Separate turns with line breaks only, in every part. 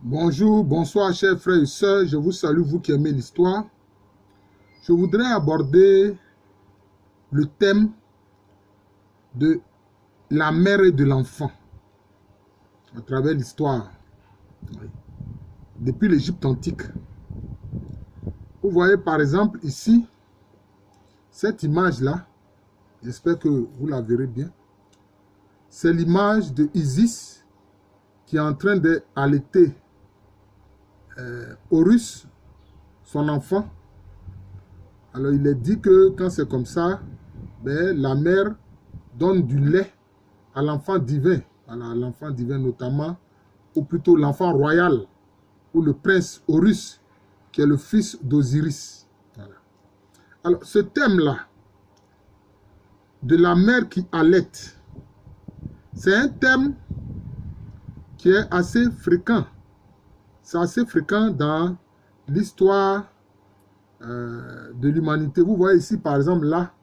Bonjour, bonsoir chers frères et sœurs, je vous salue, vous qui aimez l'histoire. Je voudrais aborder le thème de la mère et de l'enfant à travers l'histoire, depuis l'Égypte antique. Vous voyez par exemple ici, cette image-là, j'espère que vous la verrez bien, c'est l'image de Isis qui est en train d'allaiter Horus, son enfant. Alors il est dit que quand c'est comme ça, ben, la mère donne du lait à l'enfant divin, voilà, l'enfant divin notamment, ou plutôt l'enfant royal, ou le prince Horus, qui est le fils d'Osiris. Voilà. Alors ce thème-là, de la mère qui allaite, c'est un thème qui est assez fréquent. C'est assez fréquent dans l'histoire de l'humanité. Vous voyez ici, par exemple, là,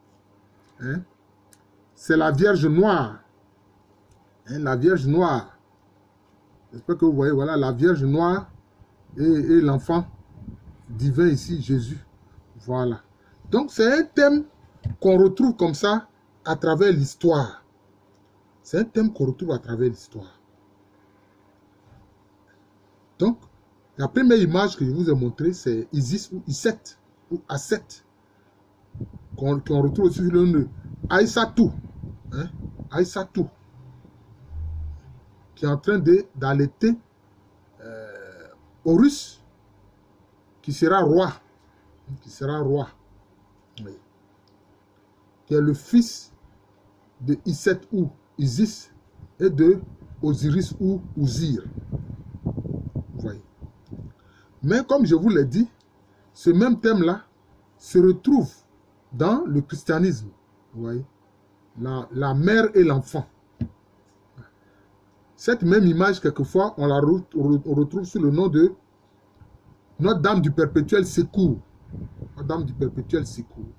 hein, c'est la Vierge Noire. Hein, la Vierge Noire. J'espère que vous voyez, voilà, la Vierge Noire et l'enfant divin ici, Jésus. Voilà. Donc, c'est un thème qu'on retrouve comme ça à travers l'histoire. C'est un thème qu'on retrouve à travers l'histoire. Donc, la première image que je vous ai montrée, c'est Isis ou Iset, ou Aset, qu'on retrouve aussi sur le nom de Aïssatou, hein, Aïssatou, qui est en train d'allaiter Horus, qui sera roi, oui, qui est le fils de Iset ou Isis et de Osiris ou Osir. Vous voyez. Mais comme je vous l'ai dit, ce même thème-là se retrouve dans le christianisme. Vous voyez, la mère et l'enfant. Cette même image, quelquefois, on la retrouve sous le nom de Notre-Dame du Perpétuel Secours. Notre-Dame du Perpétuel Secours.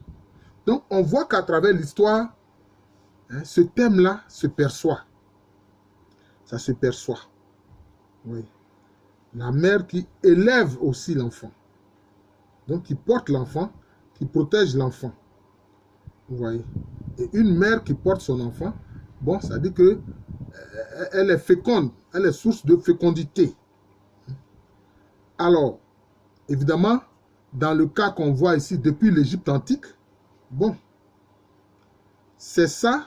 Donc, on voit qu'à travers l'histoire, hein, ce thème-là se perçoit. Ça se perçoit. Oui. La mère qui élève aussi l'enfant. Donc, qui porte l'enfant, qui protège l'enfant. Vous voyez. Et une mère qui porte son enfant, bon, ça dit que elle est féconde, elle est source de fécondité. Alors, évidemment, dans le cas qu'on voit ici depuis l'Égypte antique, bon, c'est ça,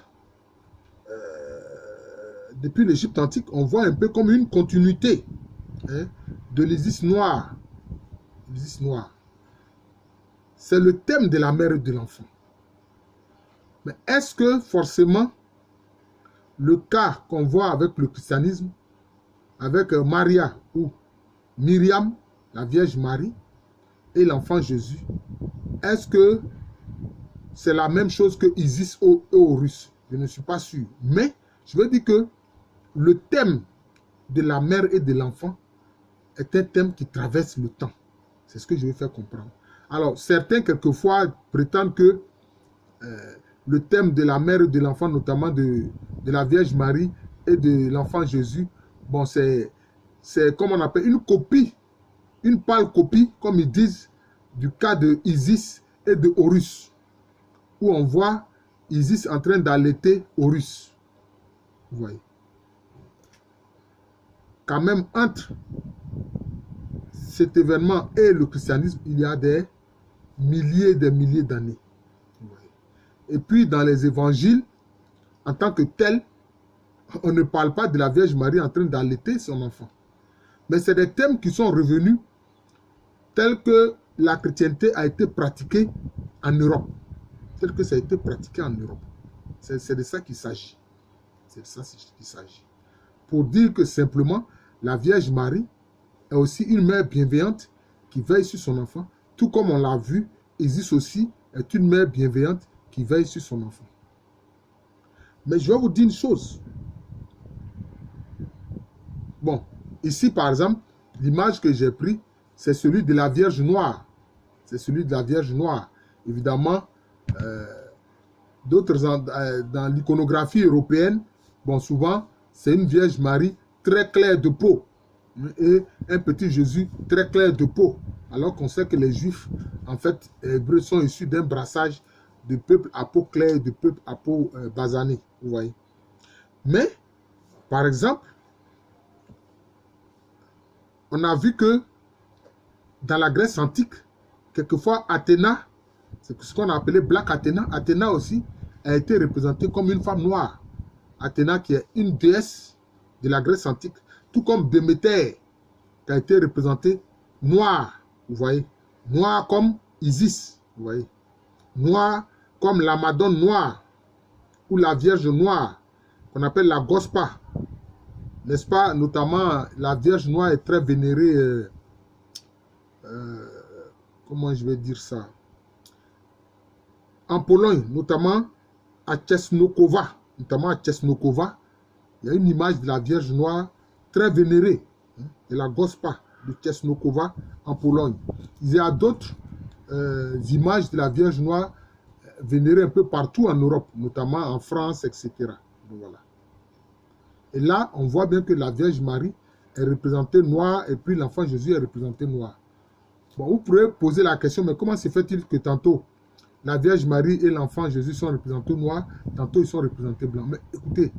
depuis l'Égypte antique, on voit un peu comme une continuité, hein, de l'Isis noire. L'Isis noire. C'est le thème de la mère et de l'enfant. Mais est-ce que forcément le cas qu'on voit avec le christianisme, avec Maria ou Myriam, la Vierge Marie, et l'enfant Jésus, est-ce que c'est la même chose que Isis et Horus? Je ne suis pas sûr. Mais je veux dire que le thème de la mère et de l'enfant est un thème qui traverse le temps. C'est ce que je vais faire comprendre. Alors, certains, quelquefois, prétendent que le thème de la mère et de l'enfant, notamment de la Vierge Marie et de l'enfant Jésus, bon, c'est comme on appelle une copie, une pâle copie, comme ils disent, du cas de Isis et de Horus, où on voit Isis en train d'allaiter Horus. Vous voyez. Quand même, entre cet événement et le christianisme, il y a des milliers d'années. Et puis, dans les évangiles, en tant que tel, on ne parle pas de la Vierge Marie en train d'allaiter son enfant. Mais c'est des thèmes qui sont revenus tels que la chrétienté a été pratiquée en Europe. Tel que ça a été pratiqué en Europe. C'est de ça qu'il s'agit. C'est de ça qu'il s'agit. Pour dire que simplement, la Vierge Marie est aussi une mère bienveillante qui veille sur son enfant. Tout comme on l'a vu, Isis aussi est une mère bienveillante qui veille sur son enfant. Mais je vais vous dire une chose. Bon, ici par exemple, l'image que j'ai prise, c'est celui de la Vierge Noire. C'est celui de la Vierge Noire. Évidemment, d'autres dans l'iconographie européenne, bon, souvent, c'est une Vierge Marie très claire de peau. et un petit Jésus très clair de peau. Alors qu'on sait que les Juifs, en fait, Hébreux, sont issus d'un brassage de peuple à peau claire et de peuple à peau basanée. Vous voyez. Mais, par exemple, on a vu que dans la Grèce antique, quelquefois Athéna, c'est ce qu'on a appelé Black Athéna. Athéna aussi a été représentée comme une femme noire. Athéna qui est une déesse de la Grèce antique, tout comme Déméter qui a été représentée noire, vous voyez. Noire comme Isis, vous voyez. Noire comme la Madone noire ou la Vierge noire qu'on appelle la Gospa. N'est-ce pas? Notamment, la Vierge noire est très vénérée. Comment je vais dire ça? En Pologne, notamment à Czesnokova. Notamment à Czesnokova, il y a une image de la Vierge noire très vénérée, de la Gospa de Czesnokova en Pologne. Il y a d'autres images de la Vierge noire vénérées un peu partout en Europe, notamment en France, etc. Donc, voilà. Et là, on voit bien que la Vierge Marie est représentée noire et puis l'enfant Jésus est représenté noir. Bon, vous pourrez poser la question, mais comment se fait-il que tantôt la Vierge Marie et l'enfant Jésus sont représentés noirs, tantôt ils sont représentés blancs? Mais écoutez,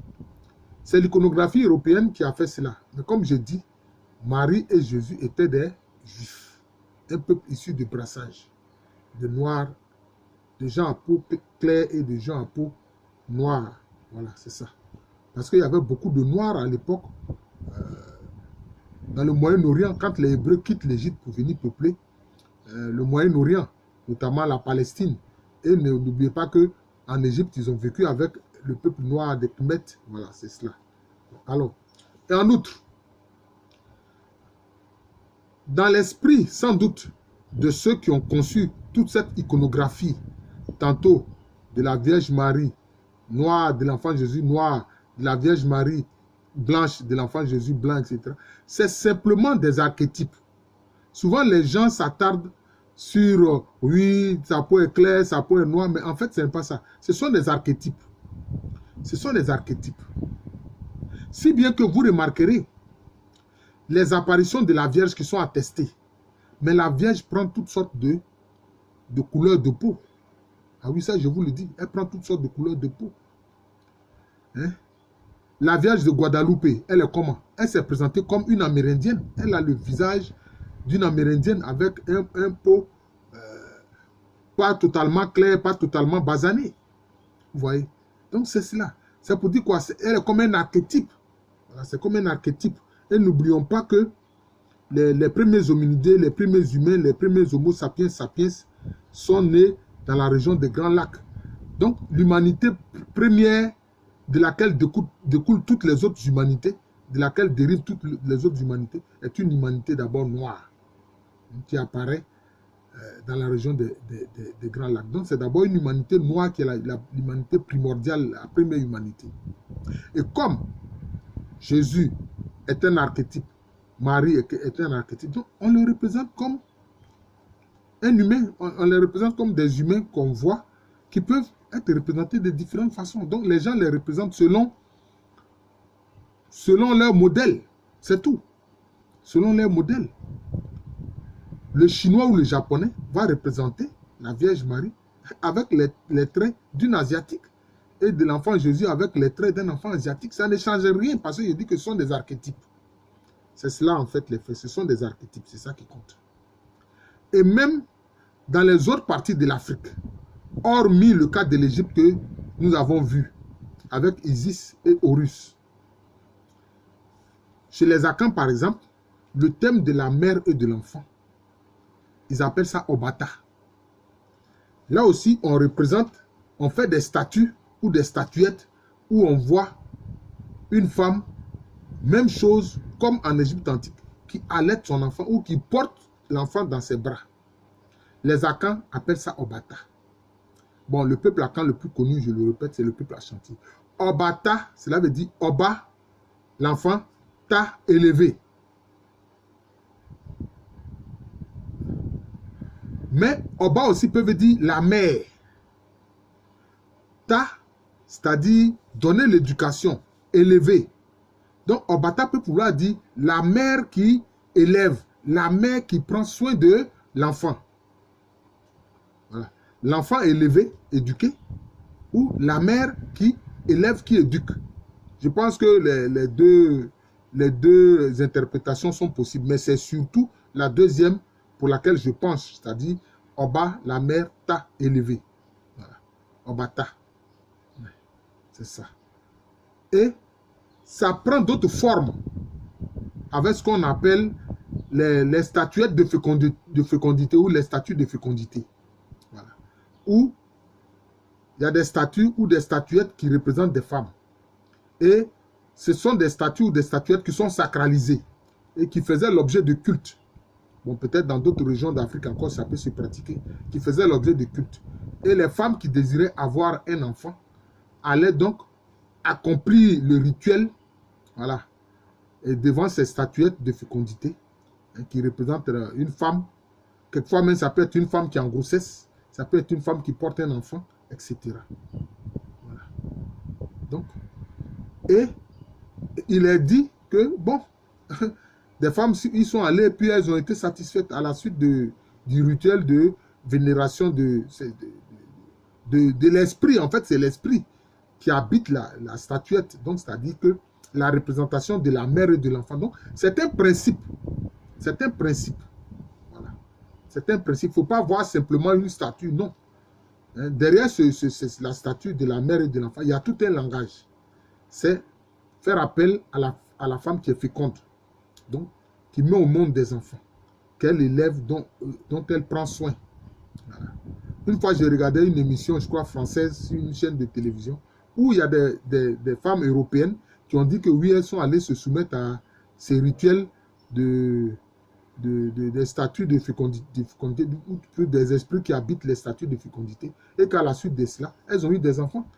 c'est l'iconographie européenne qui a fait cela. Mais comme je dis, Marie et Jésus étaient des Juifs, un peuple issu de brassage, de noirs, de gens à peau claire et de gens à peau noire. Voilà, c'est ça. Parce qu'il y avait beaucoup de noirs à l'époque, dans le Moyen-Orient, quand les Hébreux quittent l'Égypte pour venir peupler le Moyen-Orient, notamment la Palestine. Et n'oubliez pas qu'en Égypte, ils ont vécu avec le peuple noir des Kemetes. Voilà, c'est cela. Alors, et en outre, dans l'esprit, sans doute, de ceux qui ont conçu toute cette iconographie, tantôt de la Vierge Marie noire, de l'enfant Jésus noir, de la Vierge Marie blanche, de l'enfant Jésus blanc, etc. C'est simplement des archétypes. Souvent, les gens s'attardent sur, oui, sa peau est claire, sa peau est noire, mais en fait, ce n'est pas ça. Ce sont des archétypes. Ce sont des archétypes. Si bien que vous remarquerez les apparitions de la Vierge qui sont attestées. Mais la Vierge prend toutes sortes de couleurs de peau. Ah oui, ça, je vous le dis. Elle prend toutes sortes de couleurs de peau. Hein? La Vierge de Guadalupe, elle est comment? Elle s'est présentée comme une Amérindienne. Elle a le visage d'une Amérindienne avec un peau pas totalement clair, pas totalement basané. Vous voyez? Donc c'est cela. C'est pour dire quoi? Elle est comme un archétype. Voilà, c'est comme un archétype. Et n'oublions pas que les premiers hominidés, les premiers humains, les premiers homo sapiens sapiens sont nés dans la région des Grands Lacs. Donc l'humanité première de laquelle découlent toutes les autres humanités, de laquelle dérivent toutes les autres humanités, est une humanité d'abord noire, qui apparaît dans la région des Grands Lacs. Donc c'est d'abord une humanité noire qui est l'humanité primordiale, la première humanité. Et comme Jésus est un archétype, Marie est un archétype, donc on le représente comme un humain, on les représente comme des humains qu'on voit, qui peuvent être représentés de différentes façons. Donc les gens les représentent selon leur modèle, c'est tout. Selon leur modèle. Le chinois ou le japonais va représenter la Vierge Marie avec les traits d'une asiatique et de l'enfant Jésus avec les traits d'un enfant asiatique. Ça ne change rien parce que je dis que ce sont des archétypes. C'est cela en fait les faits, ce sont des archétypes, c'est ça qui compte. Et même dans les autres parties de l'Afrique, hormis le cas de l'Égypte que nous avons vu avec Isis et Horus. Chez les Akans par exemple, le thème de la mère et de l'enfant, ils appellent ça Obata. Là aussi, on représente, on fait des statues ou des statuettes où on voit une femme, même chose comme en Égypte antique, qui allaite son enfant ou qui porte l'enfant dans ses bras. Les Akans appellent ça Obata. Bon, le peuple Akan le plus connu, je le répète, c'est le peuple Ashanti. Obata, cela veut dire Oba, l'enfant, Ta, élevé. Mais Oba aussi peut dire la mère. Ta, c'est-à-dire donner l'éducation, élever. Donc, Obata peut pouvoir dire la mère qui élève, la mère qui prend soin de l'enfant. Voilà. L'enfant élevé, éduqué, ou la mère qui élève, qui éduque. Je pense que les deux interprétations sont possibles, mais c'est surtout la deuxième pour laquelle je pense, c'est-à-dire Oba, la mère t'a élevé. Voilà. Obata. C'est ça. Et ça prend d'autres formes avec ce qu'on appelle les statuettes de fécondité ou les statues de fécondité. Voilà. Où il y a des statues ou des statuettes qui représentent des femmes. Et ce sont des statues ou des statuettes qui sont sacralisées et qui faisaient l'objet de culte. Bon, peut-être dans d'autres régions d'Afrique encore, ça peut se pratiquer, qui faisaient l'objet de culte. Et les femmes qui désiraient avoir un enfant allaient donc accomplir le rituel, voilà, et devant ces statuettes de fécondité, hein, qui représentent une femme. Quelquefois même, ça peut être une femme qui est en grossesse, ça peut être une femme qui porte un enfant, etc. Voilà. Donc, et il est dit que, bon, des femmes, ils sont allées, puis elles ont été satisfaites à la suite du rituel de vénération de l'esprit. En fait, c'est l'esprit qui habite la statuette. Donc, c'est-à-dire que la représentation de la mère et de l'enfant. Donc, c'est un principe. C'est un principe. Voilà. C'est un principe. Il ne faut pas voir simplement une statue, non. Hein, derrière la statue de la mère et de l'enfant, il y a tout un langage. C'est faire appel à la femme qui est féconde. Donc, qui met au monde des enfants, qu'elle élève, dont elle prend soin. Voilà. Une fois, j'ai regardé une émission, je crois, française, sur une chaîne de télévision, où il y a des femmes européennes qui ont dit que oui, elles sont allées se soumettre à ces rituels des statues de fécondité, ou des esprits qui habitent les statues de fécondité, et qu'à la suite de cela, elles ont eu des enfants.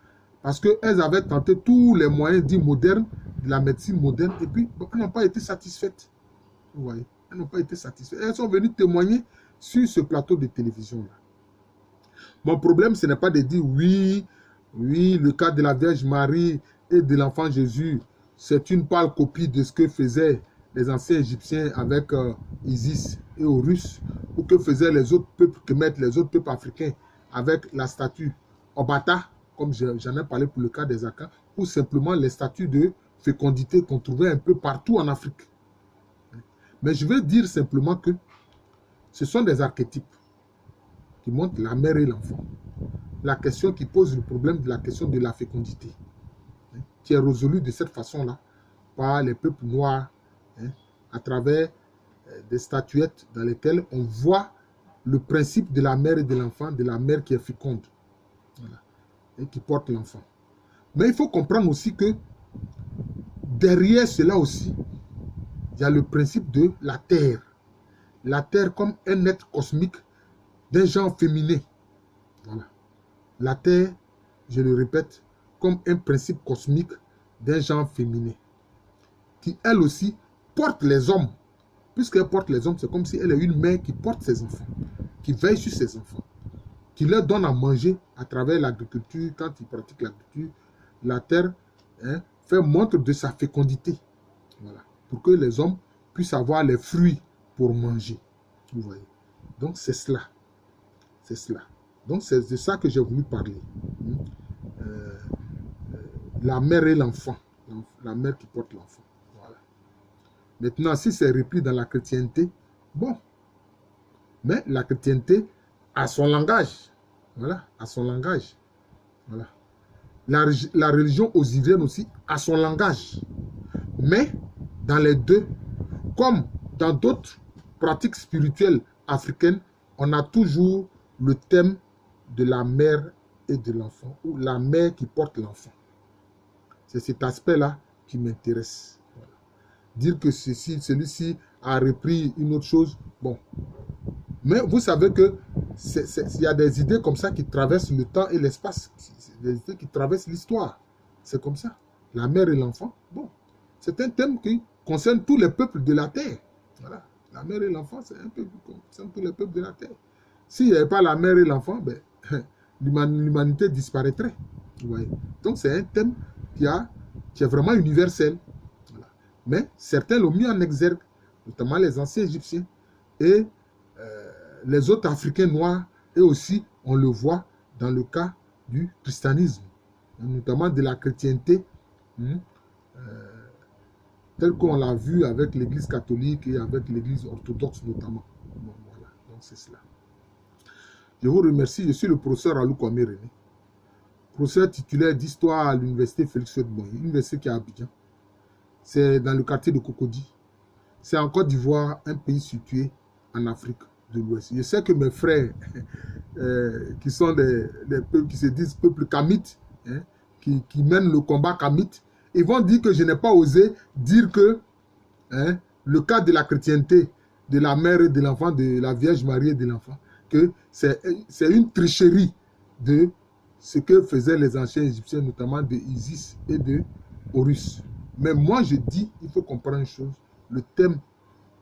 Parce qu'elles avaient tenté tous les moyens dits modernes, de la médecine moderne, et puis bon, elles n'ont pas été satisfaites. Vous voyez, elles n'ont pas été satisfaites. Elles sont venues témoigner sur ce plateau de télévision-là. Mon problème, ce n'est pas de dire oui, le cas de la Vierge Marie et de l'enfant Jésus, c'est une pâle copie de ce que faisaient les anciens Égyptiens avec Isis et Horus, ou que faisaient les autres peuples, que mettent les autres peuples africains avec la statue Obata, comme j'en ai parlé pour le cas des Akans, ou simplement les statues de fécondité qu'on trouvait un peu partout en Afrique. Mais je veux dire simplement que ce sont des archétypes qui montrent la mère et l'enfant. La question qui pose le problème de la question de la fécondité, hein, qui est résolue de cette façon-là par les peuples noirs, hein, à travers des statuettes dans lesquelles on voit le principe de la mère et de l'enfant, de la mère qui est féconde, voilà, et qui porte l'enfant. Mais il faut comprendre aussi que derrière cela aussi, il y a le principe de la terre. La terre comme un être cosmique d'un genre féminin. Voilà. La terre, je le répète, comme un principe cosmique d'un genre féminin. Qui, elle aussi, porte les hommes. Puisqu'elle porte les hommes, c'est comme si elle est une mère qui porte ses enfants, qui veille sur ses enfants, qui leur donne à manger à travers l'agriculture. Quand ils pratiquent l'agriculture, la terre, hein, fait montre de sa fécondité. Voilà. Pour que les hommes puissent avoir les fruits pour manger. Vous voyez. Donc, c'est cela. C'est cela. Donc, c'est de ça que j'ai voulu parler. La mère et l'enfant. La mère qui porte l'enfant. Voilà. Maintenant, si c'est repris dans la chrétienté, bon. Mais la chrétienté a son langage. Voilà. A son langage. Voilà. La religion osirienne aussi a son langage. Mais, dans les deux, comme dans d'autres pratiques spirituelles africaines, on a toujours le thème de la mère et de l'enfant, ou la mère qui porte l'enfant. C'est cet aspect-là qui m'intéresse. Voilà. Dire que celui-ci a repris une autre chose, bon. Mais vous savez que il y a des idées comme ça qui traversent le temps et l'espace. Des idées qui traversent l'histoire. C'est comme ça. La mère et l'enfant, bon. C'est un thème qui concerne tous les peuples de la terre. Voilà. La mère et l'enfant, c'est un peu qui concerne tous les peuples de la terre. S'il n'y avait pas la mère et l'enfant, ben, l'humanité disparaîtrait. Vous voyez. Donc c'est un thème qui est vraiment universel. Voilà. Mais certains l'ont mis en exergue, notamment les anciens Égyptiens et les autres Africains noirs. Et aussi, on le voit dans le cas du christianisme, notamment de la chrétienté, tel qu'on l'a vu avec l'Église catholique et avec l'Église orthodoxe notamment. Bon, voilà, donc c'est cela. Je vous remercie, je suis le professeur Alou Kwame René, professeur titulaire d'histoire à l'université Félix Houphouët-Boigny, université qui est à Abidjan. C'est dans le quartier de Cocody. C'est en Côte d'Ivoire, un pays situé en Afrique de l'Ouest. Je sais que mes frères, qui sont des peuples qui se disent peuples kamites, hein, qui mènent le combat kamite, ils vont dire que je n'ai pas osé dire que le cas de la chrétienté, de la mère et de l'enfant, de la Vierge Marie et de l'enfant, que c'est une tricherie de ce que faisaient les anciens Égyptiens, notamment de Isis et de Horus. Mais moi, je dis, il faut comprendre une chose, le thème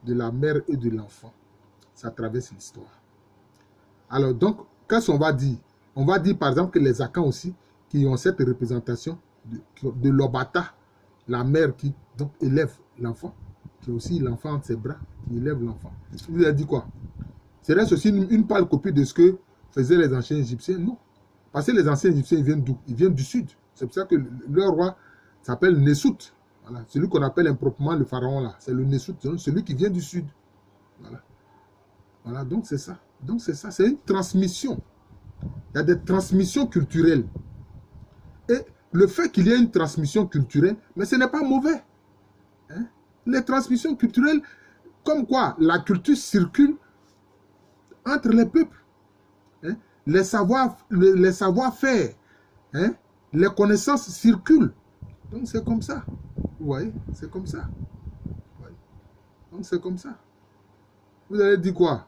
de la mère et de l'enfant, ça traverse l'histoire. Alors donc, qu'est-ce qu'on va dire? On va dire par exemple que les Akans aussi, qui ont cette représentation de l'Obata, la mère qui donc élève l'enfant, qui est aussi l'enfant entre ses bras, qui élève l'enfant. Vous avez dit quoi? C'est aussi une pâle copie de ce que faisaient les anciens Égyptiens? Non. Parce que les anciens Égyptiens, ils viennent d'où? Ils viennent du sud. C'est pour ça que leur roi s'appelle Nessout. Voilà. Celui qu'on appelle improprement le pharaon là, c'est le Nessout, celui qui vient du sud. Voilà. Voilà, donc c'est ça. Donc c'est ça, c'est une transmission. Il y a des transmissions culturelles. Et le fait qu'il y ait une transmission culturelle, mais ce n'est pas mauvais. Hein? Les transmissions culturelles, comme quoi la culture circule entre les peuples. Hein? Les savoir-faire, hein? Les connaissances circulent. Donc c'est comme ça. Vous voyez, c'est comme ça. Donc c'est comme ça. Vous allez dire quoi?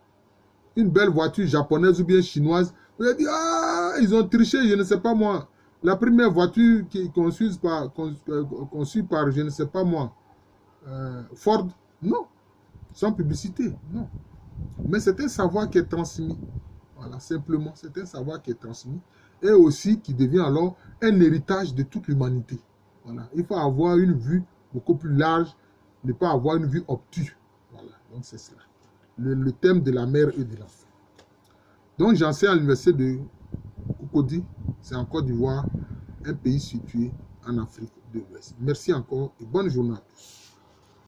Une belle voiture japonaise ou bien chinoise, vous allez dire, ah, ils ont triché, je ne sais pas moi. La première voiture qui est conçue par, je ne sais pas moi, Ford, non. Sans publicité, non. Mais c'est un savoir qui est transmis. Voilà, simplement, c'est un savoir qui est transmis. Et aussi qui devient alors un héritage de toute l'humanité. Voilà. Il faut avoir une vue beaucoup plus large, ne pas avoir une vue obtuse. Voilà, donc c'est cela. Le thème de la mère et de l'enfant. Donc j'enseigne à l'université de Cocody, c'est en Côte d'Ivoire, un pays situé en Afrique de l'Ouest. Merci encore et bonne journée à tous.